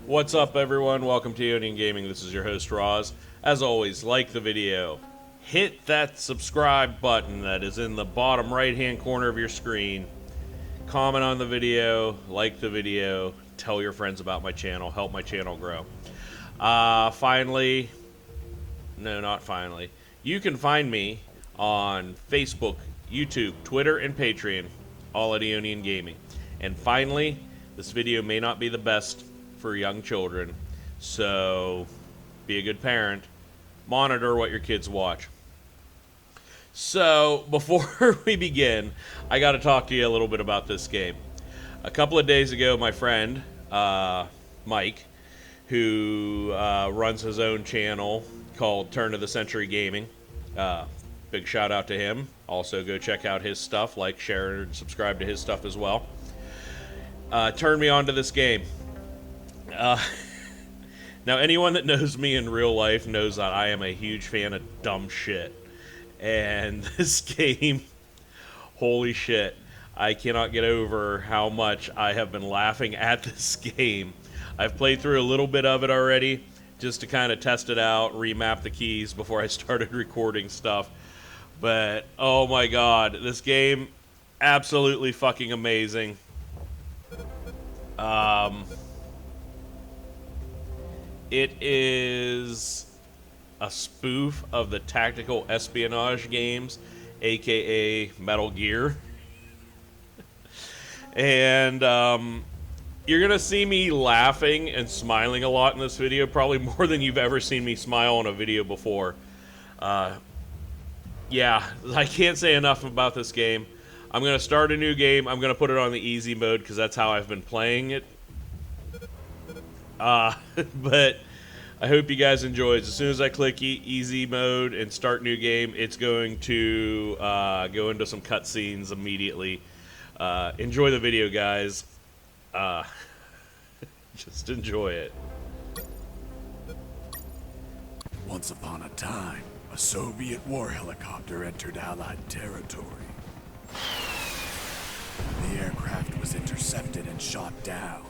What's up, everyone? Welcome to Union Gaming. This is your host, Roz. As always, like the video. Hit that subscribe button that is in the bottom right-hand corner of your screen. Comment on the video, like the video, tell your friends about my channel, help my channel grow. Finally, no, not finally. You can find me on Facebook, YouTube, Twitter, and Patreon, all at Union Gaming. And finally, this video may not be the best for young children, so be a good parent. Monitor what your kids watch. So, before we begin, I got to talk to you a little bit about this game. A couple of days ago, my friend, Mike, who runs his own channel called Turn of the Century Gaming, big shout out to him. Also, go check out his stuff, like, share, and subscribe to his stuff as well. Turned me on to this game. Now, anyone that knows me in real life knows that I am a huge fan of dumb shit. And this game, holy shit, I cannot get over how much I have been laughing at this game. I've played through a little bit of it already, just to kind of test it out, remap the keys before I started recording stuff. But, oh my god, this game, absolutely fucking amazing. It is a spoof of the tactical espionage games, aka Metal Gear. And you're gonna see me laughing and smiling a lot in this video, probably more than you've ever seen me smile on a video before. Yeah, I can't say enough about this game. I'm gonna start a new game. I'm gonna put it on the easy mode because that's how I've been playing it. But I hope you guys enjoy it. As soon as I click easy mode and start new game, it's going to go into some cutscenes immediately. Enjoy the video, guys. Just enjoy it. Once upon a time, a Soviet war helicopter entered Allied territory. The aircraft was intercepted and shot down.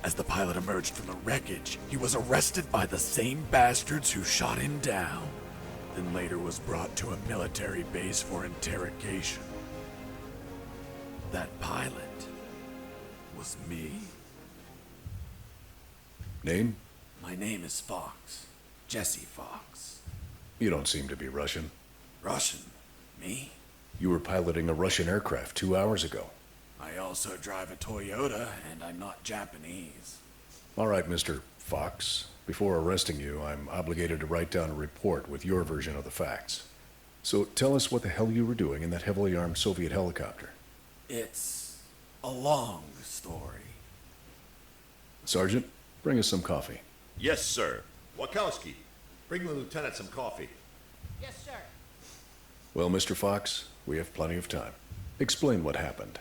As the pilot emerged from the wreckage, he was arrested by the same bastards who shot him down, then later was brought to a military base for interrogation. That pilot was me. Name? My name is Fox. Jesse Fox. You don't seem to be Russian. Russian? Me? You were piloting a Russian aircraft 2 hours ago. I also drive a Toyota, and I'm not Japanese. All right, Mr. Fox. Before arresting you, I'm obligated to write down a report with your version of the facts. So tell us what the hell you were doing in that heavily armed Soviet helicopter. It's a long story. Sergeant, bring us some coffee. Yes, sir. Wachowski, bring the lieutenant some coffee. Yes, sir. Well, Mr. Fox, we have plenty of time. Explain what happened.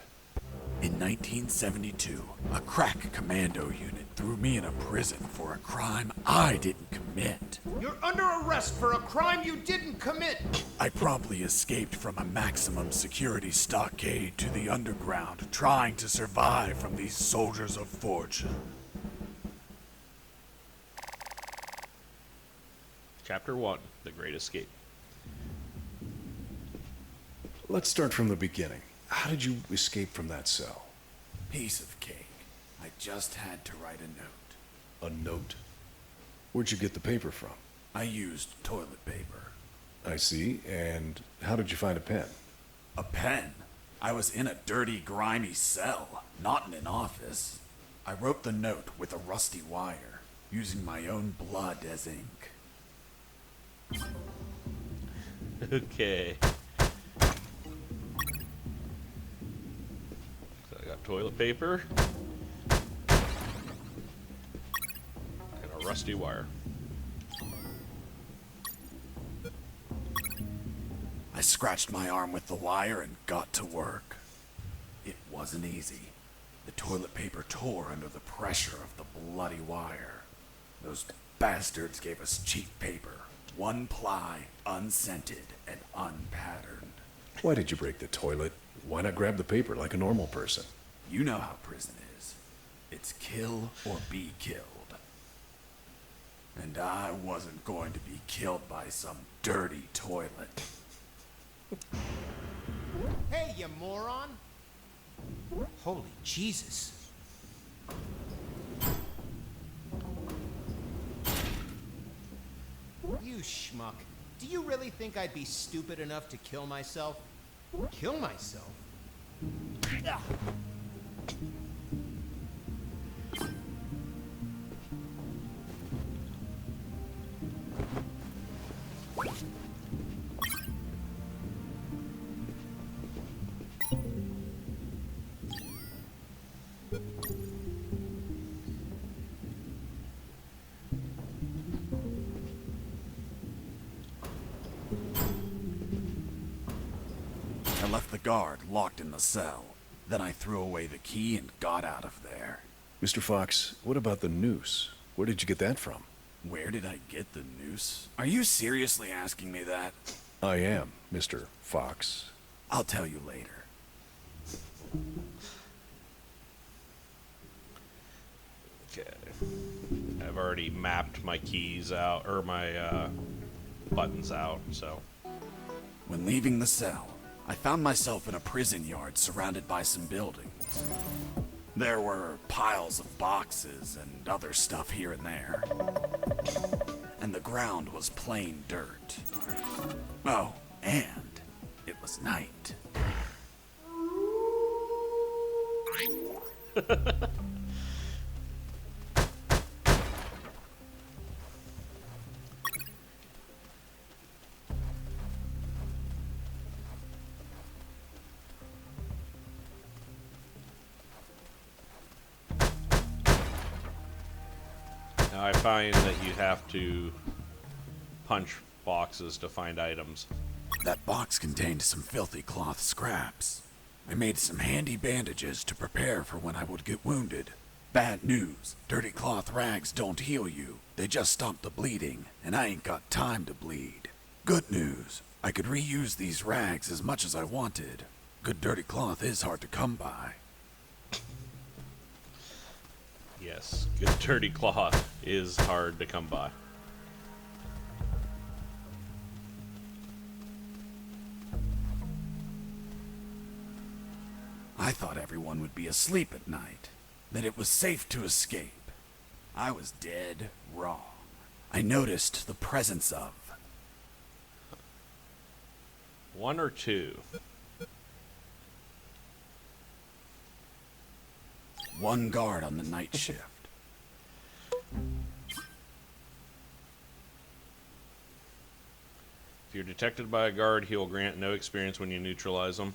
In 1972, a crack commando unit threw me in a prison for a crime I didn't commit. You're under arrest for a crime you didn't commit. I promptly escaped from a maximum security stockade to the underground, trying to survive from these soldiers of fortune. Chapter 1, The Great Escape. Let's start from the beginning. How did you escape from that cell? Piece of cake. I just had to write a note. A note? Where'd you get the paper from? I used toilet paper. I see. And how did you find a pen? A pen? I was in a dirty, grimy cell, not in an office. I wrote the note with a rusty wire, using my own blood as ink. Okay. So I got toilet paper. And a rusty wire. I scratched my arm with the wire and got to work. It wasn't easy. The toilet paper tore under the pressure of the bloody wire. Those bastards gave us cheap paper. One ply, unscented, and unpatterned. Why did you break the toilet? Why not grab the paper like a normal person? You know how prison is. It's kill or be killed. And I wasn't going to be killed by some dirty toilet. Hey, you moron! Holy Jesus. You schmuck. Do you really think I'd be stupid enough to kill myself? Kill myself? Ugh. I left the guard locked in the cell. Then I threw away the key and got out of there. Mr. Fox, what about the noose? Where did you get that from? Where did I get the noose? Are you seriously asking me that? I am, Mr. Fox. I'll tell you later. Okay. I've already mapped my keys out, or my buttons out, so. When leaving the cell, I found myself in a prison yard surrounded by some buildings. There were piles of boxes and other stuff here and there. And the ground was plain dirt. Oh, and it was night. Now I find that you have to punch boxes to find items. That box contained some filthy cloth scraps. I made some handy bandages to prepare for when I would get wounded. Bad news. Dirty cloth rags don't heal you. They just stop the bleeding, and I ain't got time to bleed. Good news. I could reuse these rags as much as I wanted. Good dirty cloth is hard to come by. Yes, good dirty cloth is hard to come by. I thought everyone would be asleep at night, that it was safe to escape. I was dead wrong. I noticed the presence of One or two. one guard on the night shift. If you're detected by a guard, he will grant no experience when you neutralize him.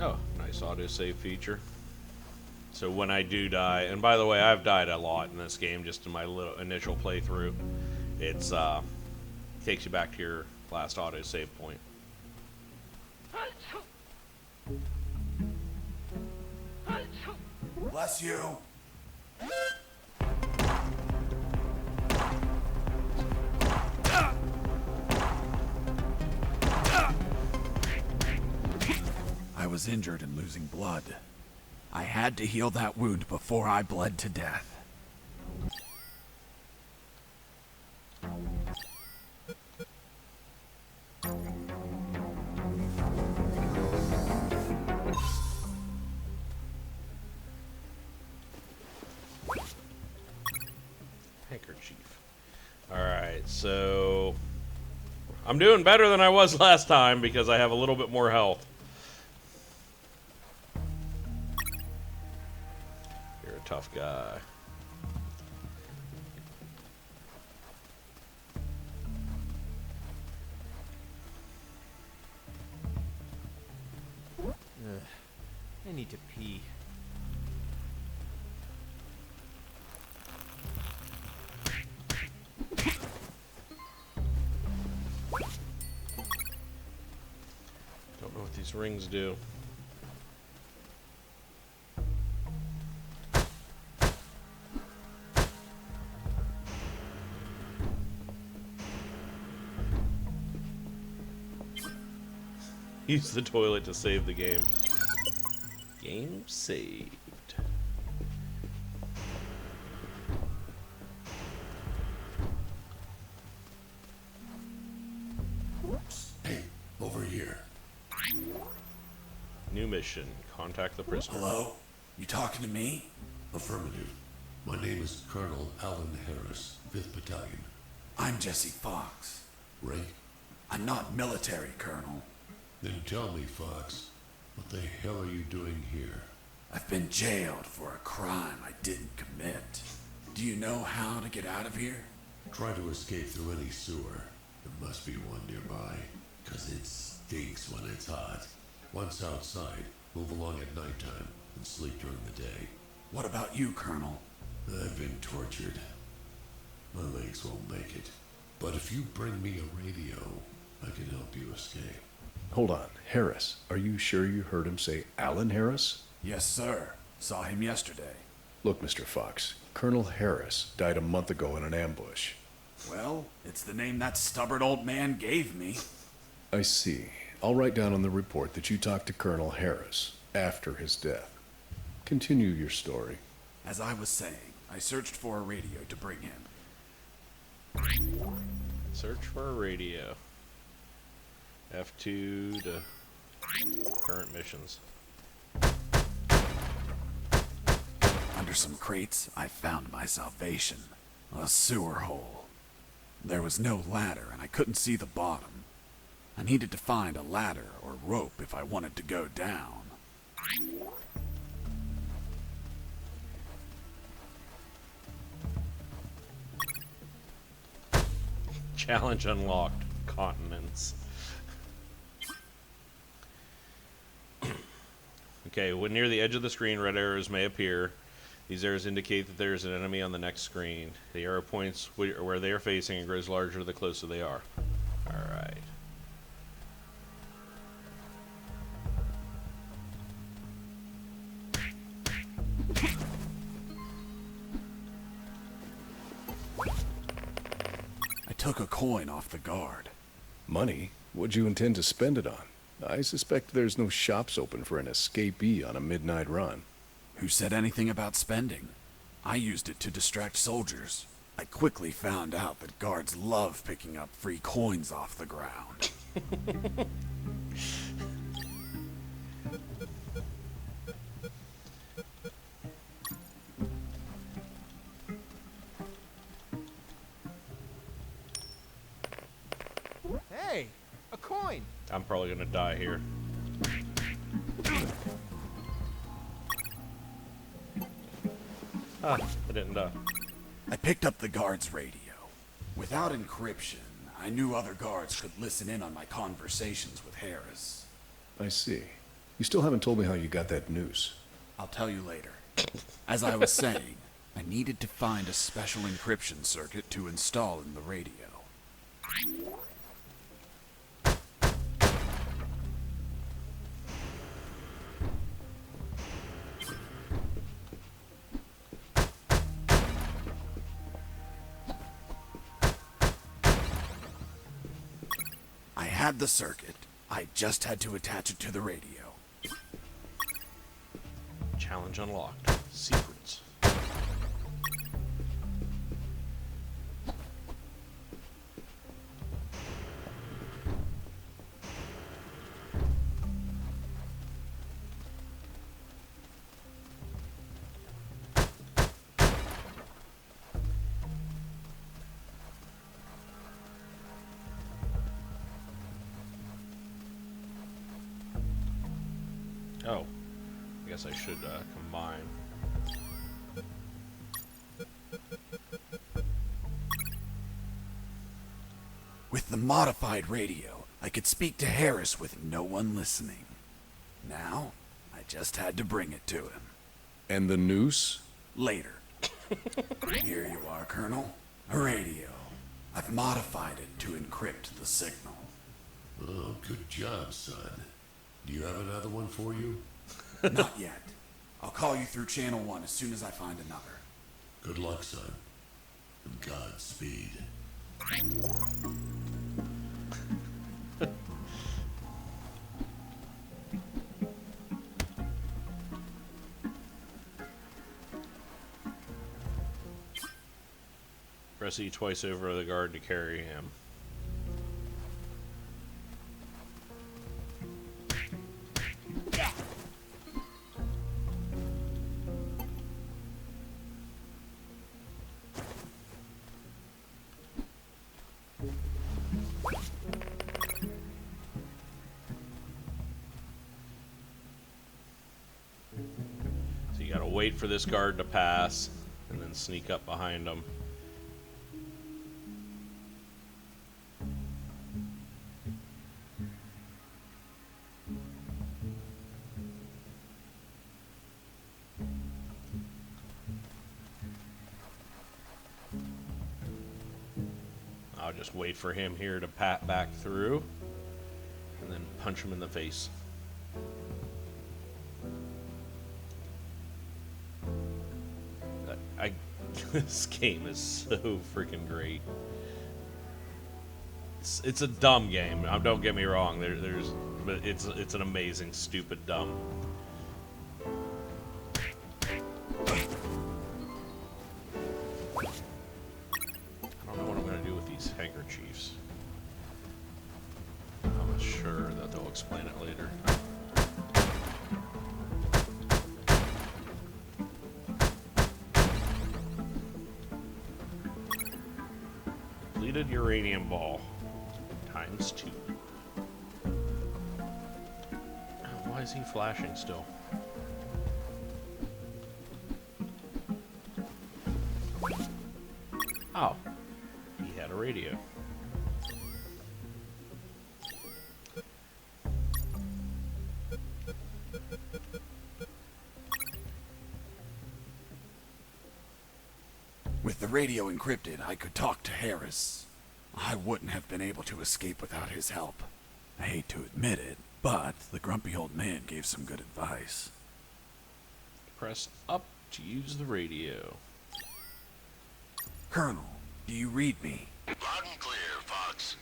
Oh, nice autosave feature. So when I do die, and by the way, I've died a lot in this game just in my little initial playthrough. It's takes you back to your last autosave point. Bless you. I was injured and losing blood. I had to heal that wound before I bled to death. Handkerchief. Alright, so I'm doing better than I was last time because I have a little bit more health. You're a tough guy. I need to pee. these rings do. Use the toilet to save the game. Game saved. Hey, over here. New mission. Contact the prisoner. Hello? You talking to me? Affirmative. My name is Colonel Alan Harris, 5th Battalion. I'm Jesse Fox. Rank? I'm not military, Colonel. Then tell me, Fox, what the hell are you doing here? I've been jailed for a crime I didn't commit. Do you know how to get out of here? Try to escape through any sewer. There must be one nearby, 'cause it stinks when it's hot. Once outside, move along at nighttime and sleep during the day. What about you, Colonel? I've been tortured. My legs won't make it. But if you bring me a radio, I can help you escape. Hold on. Harris, are you sure you heard him say Alan Harris? Yes, sir. Saw him yesterday. Look, Mr. Fox, Colonel Harris died a month ago in an ambush. Well, it's the name that stubborn old man gave me. I see. I'll write down on the report that you talked to Colonel Harris after his death. Continue your story. As I was saying, I searched for a radio to bring him. Search for a radio. F2 to current missions. Under some crates, I found my salvation. A sewer hole. There was no ladder, and I couldn't see the bottom. I needed to find a ladder or rope if I wanted to go down. Challenge unlocked. Continents. Okay, when near the edge of the screen, red arrows may appear. These arrows indicate that there is an enemy on the next screen. The arrow points where they are facing and grows larger the closer they are. Alright. I took a coin off the guard. Money? What'd you intend to spend it on? I suspect there's no shops open for an escapee on a midnight run. Who said anything about spending? I used it to distract soldiers. I quickly found out that guards love picking up free coins off the ground. Hey, a coin. I'm probably gonna die here. Ah, I didn't die. I picked up the guard's radio. Without encryption, I knew other guards could listen in on my conversations with Harris. I see. You still haven't told me how you got that noose. I'll tell you later. As I was saying, I needed to find a special encryption circuit to install in the radio. I had the circuit. I just had to attach it to the radio. Challenge unlocked. Secrets. Oh, I guess I should combine. With the modified radio, I could speak to Harris with no one listening. Now, I just had to bring it to him. And the noose? Later. Here you are, Colonel. A radio. I've modified it to encrypt the signal. Oh, good job, son. Do you have another one for you? Not yet. I'll call you through Channel 1 as soon as I find another. Good luck, son. And Godspeed. Press E twice over the guard to carry him. So you gotta wait for this guard to pass and then sneak up behind him. I'll just wait for him here to pat back through and then punch him in the face. This game is so freaking great. It's a dumb game. Don't get me wrong. But it's an amazing, stupid, dumb. I don't know what I'm gonna do with these handkerchiefs. I'm sure that they'll explain it later. Completed uranium ball ×2. Why is he flashing still? Oh, he had a radio. With the radio encrypted, I could talk to Harris. I wouldn't have been able to escape without his help. I hate to admit it, but the grumpy old man gave some good advice. Press up to use the radio. Colonel, do you read me? Loud and clear, Fox.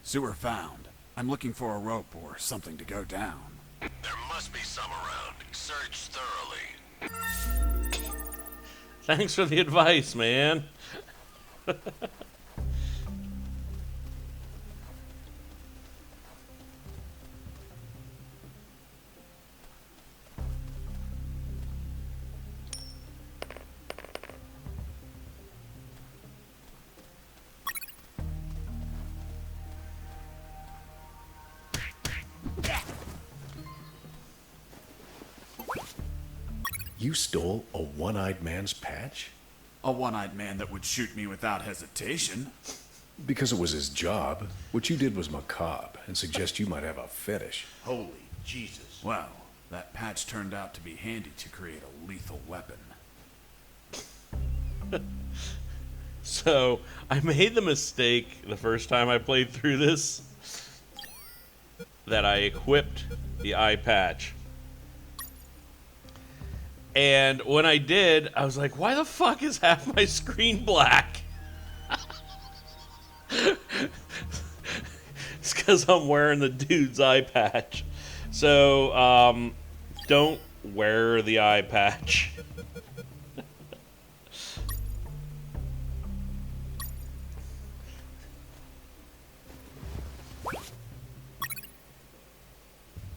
Sewer found. I'm looking for a rope or something to go down. There must be some around. Search thoroughly. Thanks for the advice, man. You stole a one-eyed man's patch? A one-eyed man that would shoot me without hesitation. Because it was his job. What you did was macabre and suggest you might have a fetish. Holy Jesus. Well, that patch turned out to be handy to create a lethal weapon. So, I made the mistake the first time I played through this that I equipped the eye patch. And when I did, I was like, why the fuck is half my screen black? It's because I'm wearing the dude's eye patch. So, don't wear the eye patch.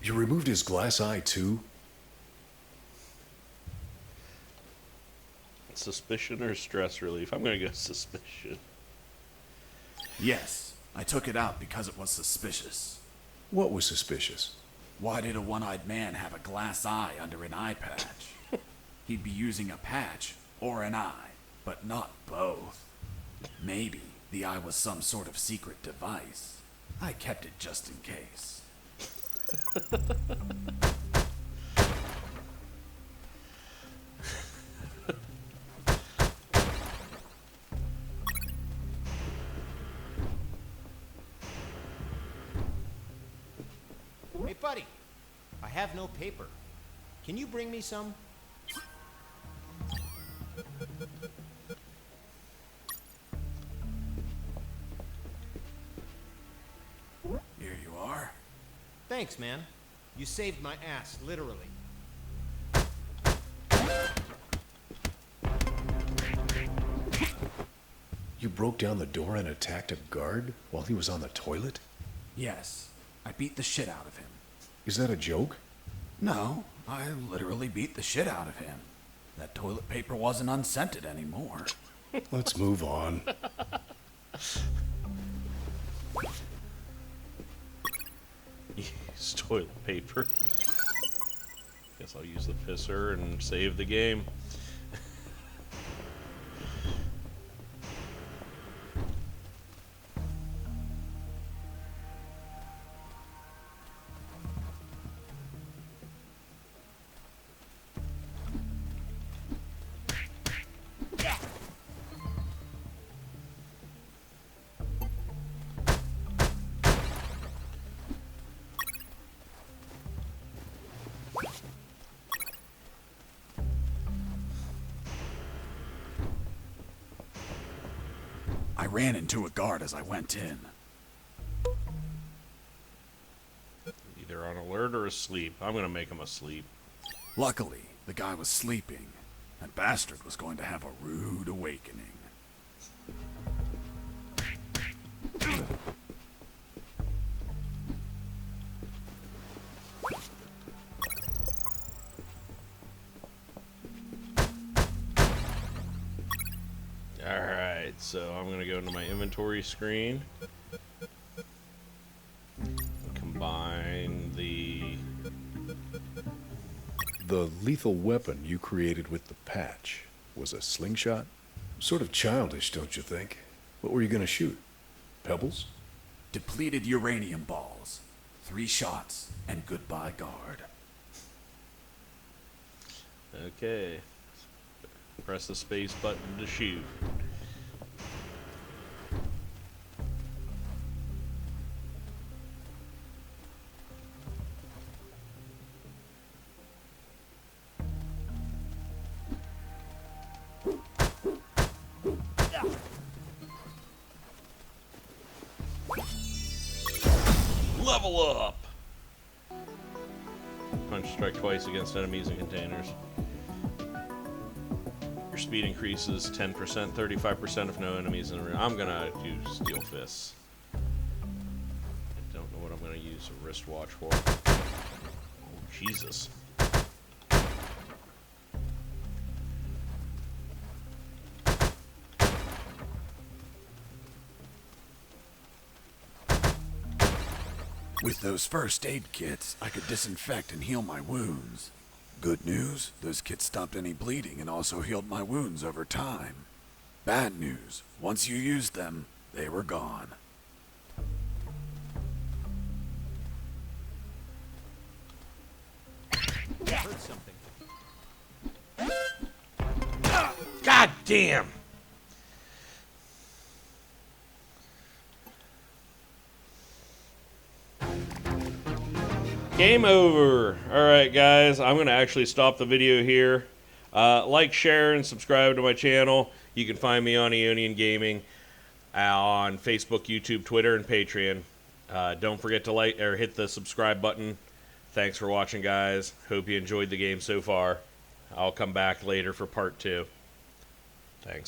You removed his glass eye, too? Suspicion or stress relief? I'm gonna go suspicion. Yes, I took it out because it was suspicious. What was suspicious? Why did a one-eyed man have a glass eye under an eye patch? He'd be using a patch or an eye, but not both. Maybe the eye was some sort of secret device. I kept it just in case. Hey, buddy. I have no paper. Can you bring me some? Here you are. Thanks, man. You saved my ass, literally. You broke down the door and attacked a guard while he was on the toilet? Yes, I beat the shit out of him. Is that a joke? No, I literally beat the shit out of him. That toilet paper wasn't unscented anymore. Let's move on. Use toilet paper. Guess I'll use the pisser and save the game. I ran into a guard as I went in. Either on alert or asleep. I'm gonna make him asleep. Luckily, the guy was sleeping. That bastard was going to have a rude awakening. Alright, so I'm gonna go into my inventory screen. Combine the... The lethal weapon you created with the patch was a slingshot? Sort of childish, don't you think? What were you gonna shoot? Pebbles? Depleted uranium balls. 3 shots, and goodbye, guard. Okay. Press the space button to shoot. Level up! Punch strike twice against enemies and containers. Your speed increases 10%, 35% if no enemies in the room. I'm gonna do Steel Fists. I don't know what I'm gonna use a wristwatch for. Oh, Jesus. With those first aid kits, I could disinfect and heal my wounds. Good news, those kits stopped any bleeding and also healed my wounds over time. Bad news, once you used them, they were gone. I heard something. God damn! Game over. Alright guys, I'm going to actually stop the video here. Like, share, and subscribe to my channel. You can find me on Aeonian Gaming on Facebook, YouTube, Twitter, and Patreon. Don't forget to like or hit the subscribe button. Thanks for watching, guys. Hope you enjoyed the game so far. I'll come back later for part 2. Thanks.